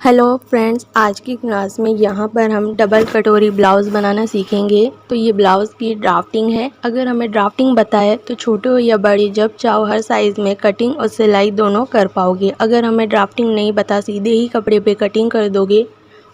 Hello friends, आज की class में यहाँ पर हम डबल कटोरी ब्लाउज़ बनाना सीखेंगे। तो ये ब्लाउज़ की ड्राफ्टिंग है। अगर हमें ड्राफ्टिंग बताए तो छोटे हो या बड़ी जब चाहो हर साइज़ में कटिंग और सिलाई दोनों कर पाओगे। अगर हमें ड्राफ्टिंग नहीं बता सीधे ही कपड़े पे कटिंग कर दोगे,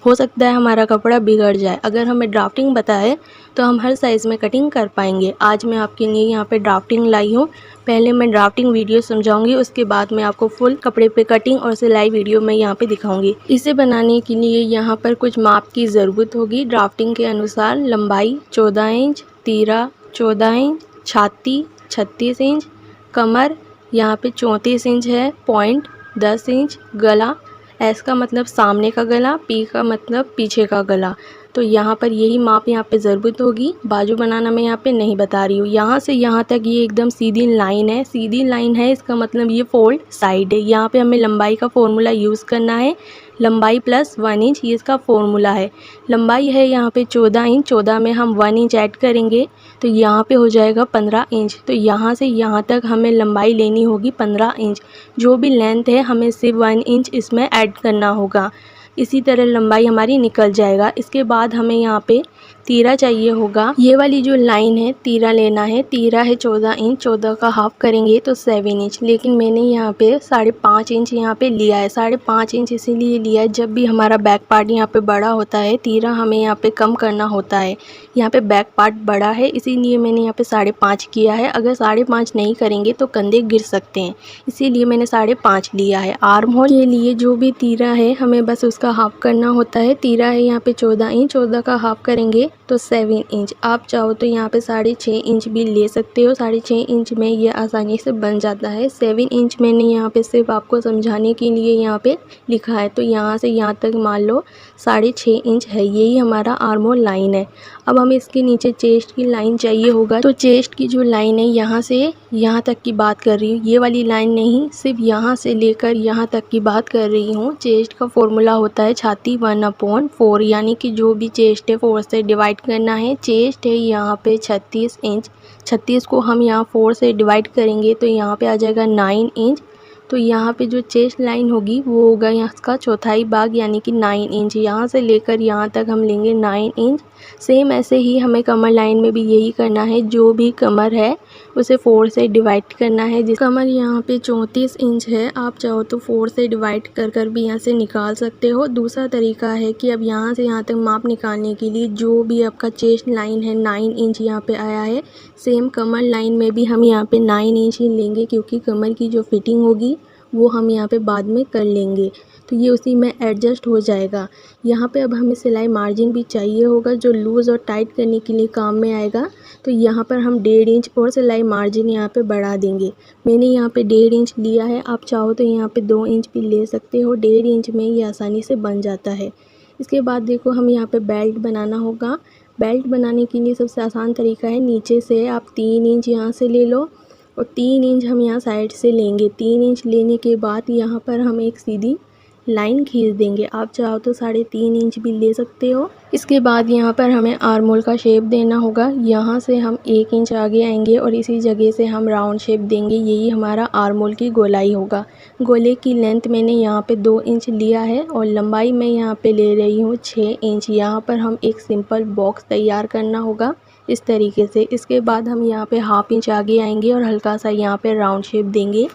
हो सकता है हमारा कपड़ा बिगड़ जाए। अगर हमें ड्राफ्टिंग बताए तो हम हर साइज़ में कटिंग कर पाएंगे। आज मैं आपके लिए यहाँ पे ड्राफ्टिंग लाई हूँ। पहले मैं ड्राफ्टिंग वीडियो समझाऊंगी, उसके बाद मैं आपको फुल कपड़े पे कटिंग और सिलाई वीडियो मैं यहाँ पे दिखाऊंगी। इसे बनाने के लिए यहाँ पर कुछ माप की ज़रूरत होगी। ड्राफ्टिंग के अनुसार लंबाई 14 इंच, तीरा 14 इंच, छाती 36 इंच, कमर यहाँ पे 34 इंच है, पॉइंट 10 इंच, गला एस का मतलब सामने का गला, पी का मतलब पीछे का गला। तो यहाँ पर यही माप यहाँ पे ज़रूरत होगी। बाजू बनाना मैं यहाँ पे नहीं बता रही हूँ। यहाँ से यहाँ तक ये एकदम सीधी लाइन है, सीधी लाइन है, इसका मतलब ये फोल्ड साइड है। यहाँ पे हमें लंबाई का फॉर्मूला यूज़ करना है, लंबाई प्लस 1 इंच, ये इसका फॉर्मूला है। लंबाई है यहाँ पे 14 इंच, 14 में हम 1 इंच ऐड करेंगे तो यहाँ पे हो जाएगा 15 इंच। तो यहाँ से यहाँ तक हमें लंबाई लेनी होगी 15 इंच। जो भी लेंथ है हमें सिर्फ 1 इंच इसमें ऐड करना होगा। इसी तरह लंबाई हमारी निकल जाएगा। इसके बाद हमें यहाँ पे तीरा चाहिए होगा। ये वाली जो लाइन है तीरा लेना है। तीरा है 14 इंच, 14 का हाफ करेंगे तो 7 इंच, लेकिन मैंने यहाँ पे 5.5 इंच यहाँ पे लिया है। 5.5 इंच इसीलिए लिया है, जब भी हमारा बैक पार्ट यहाँ पे बड़ा होता है तीरा हमें यहाँ पे कम करना होता है। यहाँ पे बैक पार्ट बड़ा है इसीलिए मैंने यहाँ पे 5.5 किया है। अगर 5.5 नहीं करेंगे तो कंधे गिर सकते हैं, इसीलिए मैंने 5.5 लिया है। आर्म होल के लिए जो भी तीरा है हमें बस उसका हाफ करना होता है। तीरा है यहाँ पे 14 इंच, 14 का हाफ करेंगे तो 7 इंच। आप चाहो तो यहाँ पे 6.5 इंच भी ले सकते हो। 6.5 इंच में ये आसानी से बन जाता है। 7 इंच मैंने यहाँ पे सिर्फ आपको समझाने के लिए यहाँ पे लिखा है। तो यहाँ से यहाँ तक मान लो 6.5 इंच है, यही हमारा आर्म होल लाइन है। अब हमें इसके नीचे चेस्ट की लाइन चाहिए होगा। तो चेस्ट की जो लाइन है यहाँ से यहाँ तक की बात कर रही हूँ, ये वाली लाइन नहीं, सिर्फ यहाँ से लेकर यहाँ तक की बात कर रही हूँ। चेस्ट का फॉर्मूला होता है छाती 1/4, यानी कि जो भी चेस्ट है 4 से डिवाइड करना है। चेस्ट है यहाँ पे 36 इंच, 36 को हम यहाँ 4 से डिवाइड करेंगे तो यहाँ पे आ जाएगा 9 इंच। तो यहाँ पे जो चेस्ट लाइन होगी वो होगा यहाँ का चौथाई भाग, यानी कि 9 इंच। यहाँ से लेकर यहाँ तक हम लेंगे 9 इंच। सेम ऐसे ही हमें कमर लाइन में भी यही करना है। जो भी कमर है उसे 4 से डिवाइड करना है। जिस कमर यहाँ पे 34 इंच है, आप चाहो तो 4 से डिवाइड कर कर भी यहाँ से निकाल सकते हो। दूसरा तरीका है कि अब यहाँ से यहाँ तक माप निकालने के लिए जो भी आपका चेस्ट लाइन है 9 इंच यहाँ पे आया है, सेम कमर लाइन में भी हम यहाँ पे 9 इंच ही लेंगे, क्योंकि कमर की जो फिटिंग होगी वो हम यहाँ पे बाद में कर लेंगे। तो ये उसी में एडजस्ट हो जाएगा। यहाँ पे अब हमें सिलाई मार्जिन भी चाहिए होगा, जो लूज़ और टाइट करने के लिए काम में आएगा। तो यहाँ पर हम 1.5 इंच और सिलाई मार्जिन यहाँ पे बढ़ा देंगे। मैंने यहाँ पे 1.5 इंच लिया है, आप चाहो तो यहाँ पे 2 इंच भी ले सकते हो। 1.5 इंच में ये आसानी से बन जाता है। इसके बाद देखो हम यहाँ पे बेल्ट बनाना होगा। बेल्ट बनाने के लिए सबसे आसान तरीका है, नीचे से आप 3 इंच यहाँ से ले लो और 3 इंच हम यहाँ साइड से लेंगे। 3 इंच लेने के बाद यहाँ पर हम एक सीधी लाइन खींच देंगे। आप चाहो तो 3.5 इंच भी ले सकते हो। इसके बाद यहाँ पर हमें आर्म होल का शेप देना होगा। यहाँ से हम 1 इंच आगे आएंगे और इसी जगह से हम राउंड शेप देंगे। यही हमारा आर्म होल की गोलाई होगा। गोले की लेंथ मैंने यहाँ पे 2 इंच लिया है और लंबाई मैं यहाँ पे ले रही हूँ 6 इंच। यहाँ पर हम एक सिंपल बॉक्स तैयार करना होगा इस तरीके से। इसके बाद हम यहाँ पे 1/2 इंच आगे आएंगे और हल्का सा यहाँ पे राउंड शेप देंगे।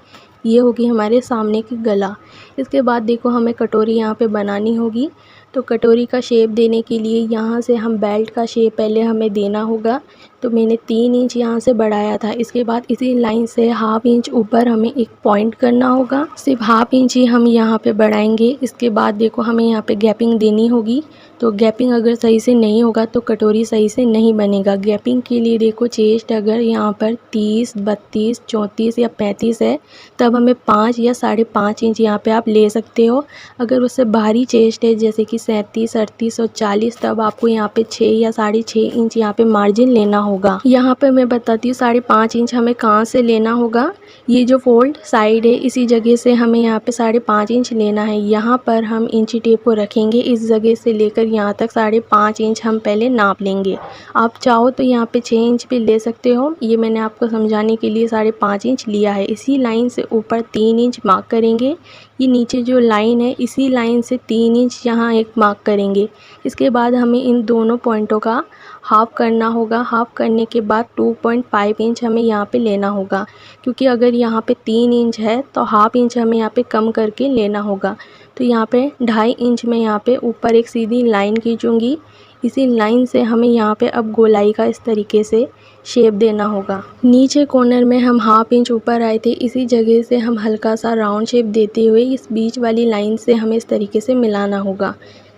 ये होगी हमारे सामने की गला। इसके बाद देखो हमें कटोरी यहाँ पे बनानी होगी। तो कटोरी का शेप देने के लिए यहाँ से हम बेल्ट का शेप पहले हमें देना होगा। तो मैंने 3 इंच यहाँ से बढ़ाया था। इसके बाद इसी लाइन से 1/2 इंच ऊपर हमें एक पॉइंट करना होगा। सिर्फ 1/2 इंच ही हम यहाँ पे बढ़ाएंगे। इसके बाद देखो हमें यहाँ पे गैपिंग देनी होगी। तो गैपिंग अगर सही से नहीं होगा तो कटोरी सही से नहीं बनेगा। गैपिंग के लिए देखो चेस्ट अगर यहाँ पर 30, 32, 34 या 35 है, तब हमें 5 या 5.5 इंच यहाँ पे आप ले सकते हो। अगर उससे बाहरी चेस्ट है जैसे कि 37, 38 और 40, तब आपको यहाँ पे 6 या 6.5 इंच यहाँ पे मार्जिन लेना होगा। यहाँ पे मैं बताती हूँ 5.5 इंच हमें कहाँ से लेना होगा। ये जो फोल्ड साइड है इसी जगह से हमें यहाँ पे 5.5 इंच लेना है। यहाँ पर हम इंची टेप को रखेंगे, इस जगह से लेकर यहाँ तक 5.5 इंच हम पहले नाप लेंगे। आप चाहो तो यहाँ पे 6 इंच भी ले सकते हो। ये मैंने आपको समझाने के लिए 5.5 इंच लिया है। इसी लाइन से ऊपर 3 इंच मार्क करेंगे। ये नीचे जो लाइन है इसी लाइन से 3 इंच यहाँ एक मार्क करेंगे। इसके बाद हमें इन दोनों पॉइंटों का हाफ करना होगा। हाफ करने के बाद 2.5 इंच हमें यहाँ पे लेना होगा, क्योंकि अगर यहाँ पे 3 इंच है तो हाफ इंच हमें यहाँ पे कम करके लेना होगा। तो यहाँ पे 2.5 इंच में यहाँ पे ऊपर एक सीधी लाइन खींचूँगी। इसी लाइन से हमें यहाँ पे अब गोलाई का इस तरीके से शेप देना होगा। नीचे कॉर्नर में हम हाफ इंच ऊपर आए थे, इसी जगह से हम हल्का सा राउंड शेप देते हुए इस बीच वाली लाइन से हमें इस तरीके से मिलाना होगा।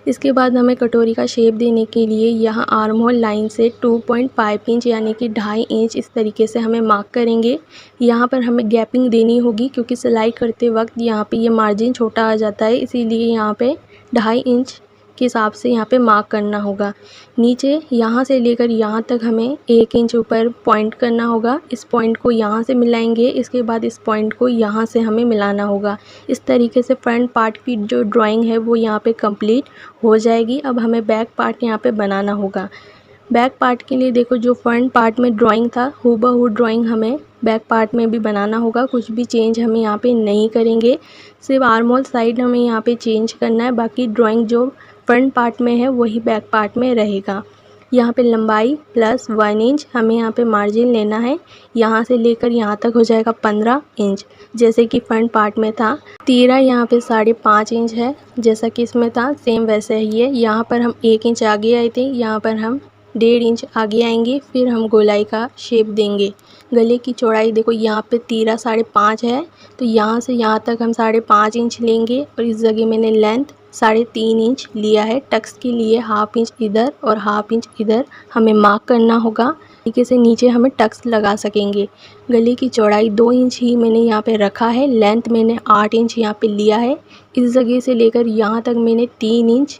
इसके बाद हमें कटोरी का शेप देने के लिए यहाँ आर्म होल लाइन से 2.5 इंच यानी कि 2.5 इंच इस तरीके से हमें मार्क करेंगे। यहाँ पर हमें गैपिंग देनी होगी, क्योंकि सिलाई करते वक्त यहाँ पे ये मार्जिन छोटा आ जाता है, इसीलिए यहाँ पे 2.5 इंच के हिसाब से यहाँ पे मार्क करना होगा। नीचे यहाँ से लेकर यहाँ तक हमें 1 इंच ऊपर पॉइंट करना होगा। इस पॉइंट को यहाँ से मिलाएंगे, इसके बाद इस पॉइंट को यहाँ से हमें मिलाना होगा। इस तरीके से फ्रंट पार्ट की जो ड्राइंग है वो यहाँ पे कंप्लीट हो जाएगी। अब हमें बैक पार्ट यहाँ पे बनाना होगा। बैक पार्ट के लिए देखो, जो फ्रंट पार्ट में ड्राइंग था हूबहू ड्राइंग हमें बैक पार्ट में भी बनाना होगा। कुछ भी चेंज हम यहाँ पे नहीं करेंगे, सिर्फ आर्म होल साइड हमें यहाँ पे चेंज करना है। बाकी ड्राइंग जो फ्रंट पार्ट में है वही बैक पार्ट में रहेगा। यहाँ पे लंबाई प्लस 1 इंच हमें यहाँ पे मार्जिन लेना है। यहाँ से लेकर यहाँ तक हो जाएगा 15 इंच, जैसे कि फ्रंट पार्ट में था। तीरा यहाँ पे 5.5 इंच है, जैसा कि इसमें था सेम वैसे ही है। यहाँ पर हम 1 इंच आगे आए थे, यहाँ पर हम 1.5 इंच आगे आएंगे, फिर हम गोलाई का शेप देंगे। गले की चौड़ाई देखो, यहाँ पे तीरा 5.5 है, तो यहाँ से यहाँ तक हम 5.5 इंच लेंगे और इस जगह मैंने लेंथ 3.5 इंच लिया है। टक्स के लिए हाफ इंच इधर और हाफ इंच इधर हमें मार्क करना होगा। तरीके से नीचे हमें टक्स लगा सकेंगे। गले की चौड़ाई 2 इंच ही मैंने यहाँ पे रखा है। लेंथ मैंने 8 इंच यहाँ पे लिया है। इस जगह से लेकर यहाँ तक मैंने 3 इंच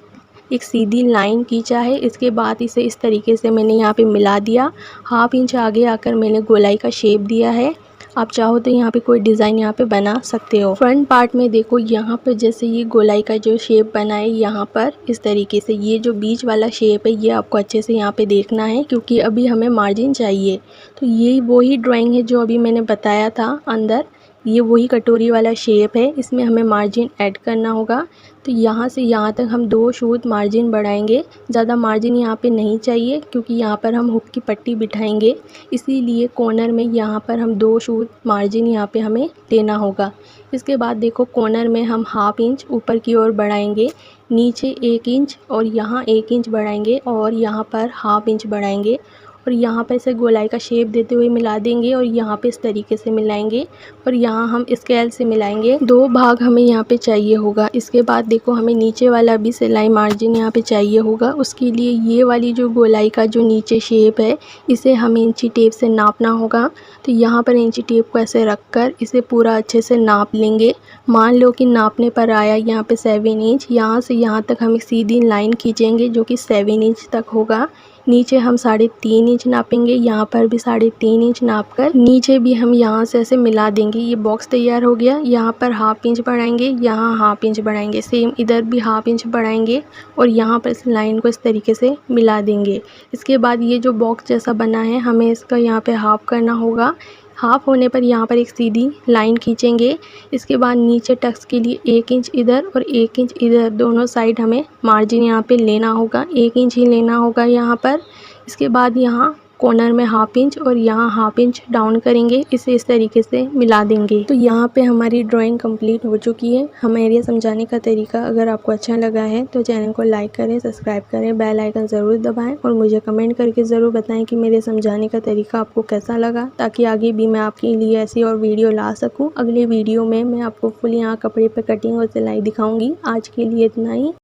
एक सीधी लाइन खींचा है। इसके बाद इसे इस तरीके से मैंने यहाँ पे मिला दिया। हाफ इंच आगे आकर मैंने गोलाई का शेप दिया है। आप चाहो तो यहाँ पे कोई डिज़ाइन यहाँ पे बना सकते हो। फ्रंट पार्ट में देखो, यहाँ पर जैसे ये गोलाई का जो शेप बना है, यहाँ पर इस तरीके से ये जो बीच वाला शेप है ये आपको अच्छे से यहाँ पे देखना है, क्योंकि अभी हमें मार्जिन चाहिए। तो ये वही ड्राइंग है जो अभी मैंने बताया था अंदर, ये वही कटोरी वाला शेप है। इसमें हमें मार्जिन ऐड करना होगा। तो यहाँ से यहाँ तक हम 2 शूट मार्जिन बढ़ाएंगे। ज़्यादा मार्जिन यहाँ पे नहीं चाहिए, क्योंकि यहाँ पर हम हुक की पट्टी बिठाएंगे, इसीलिए कॉर्नर में यहाँ पर हम 2 शूट मार्जिन यहाँ पे हमें लेना होगा। इसके बाद देखो, कॉर्नर में हम हाफ इंच ऊपर की ओर बढ़ाएंगे, नीचे 1 इंच और यहाँ 1 इंच बढ़ाएंगे और यहाँ पर हाफ इंच बढ़ाएंगे और यहाँ पर इसे गोलाई का शेप देते हुए मिला देंगे और यहाँ पे इस तरीके से मिलाएंगे और यहाँ हम स्केल से मिलाएंगे। 2 भाग हमें यहाँ पे चाहिए होगा। इसके बाद देखो, हमें नीचे वाला भी सिलाई मार्जिन यहाँ पे चाहिए होगा। उसके लिए ये वाली जो गोलाई का जो नीचे शेप है, इसे हमें इंची टेप से नापना होगा। तो यहाँ पर इंची टेप को ऐसे रख कर इसे पूरा अच्छे से नाप लेंगे। मान लो कि नापने पर आया यहाँ पे 7 इंच। यहाँ से यहाँ तक हम एक सीधी लाइन खींचेंगे जो कि 7 इंच तक होगा। नीचे हम 3.5 इंच नापेंगे, यहाँ पर भी 3.5 इंच नाप कर नीचे भी हम यहाँ से ऐसे मिला देंगे। ये बॉक्स तैयार हो गया। यहाँ पर हाफ इंच बढ़ाएंगे, यहाँ हाफ इंच बढ़ाएंगे, सेम इधर भी हाफ इंच बढ़ाएंगे और यहाँ पर इस लाइन को इस तरीके से मिला देंगे। इसके बाद ये जो बॉक्स जैसा बना है, हमें इसका यहाँ पे हाफ करना होगा। हाफ होने पर यहाँ पर एक सीधी लाइन खींचेंगे। इसके बाद नीचे टक्स के लिए 1 इंच इधर और 1 इंच इधर, दोनों साइड हमें मार्जिन यहाँ पे लेना होगा। 1 इंच ही लेना होगा यहाँ पर। इसके बाद यहाँ कॉर्नर में हाफ इंच और यहाँ हाफ इंच डाउन करेंगे, इसे इस तरीके से मिला देंगे। तो यहाँ पे हमारी ड्राइंग कंप्लीट हो चुकी है। हमारे समझाने का तरीका अगर आपको अच्छा लगा है तो चैनल को लाइक करें, सब्सक्राइब करें, बेल आइकन ज़रूर दबाएं और मुझे कमेंट करके ज़रूर बताएं कि मेरे समझाने का तरीका आपको कैसा लगा, ताकि आगे भी मैं आपके लिए ऐसी और वीडियो ला सकूँ। अगले वीडियो में मैं आपको फुल यहाँ कपड़े पर कटिंग और सिलाई दिखाऊँगी। आज के लिए इतना ही।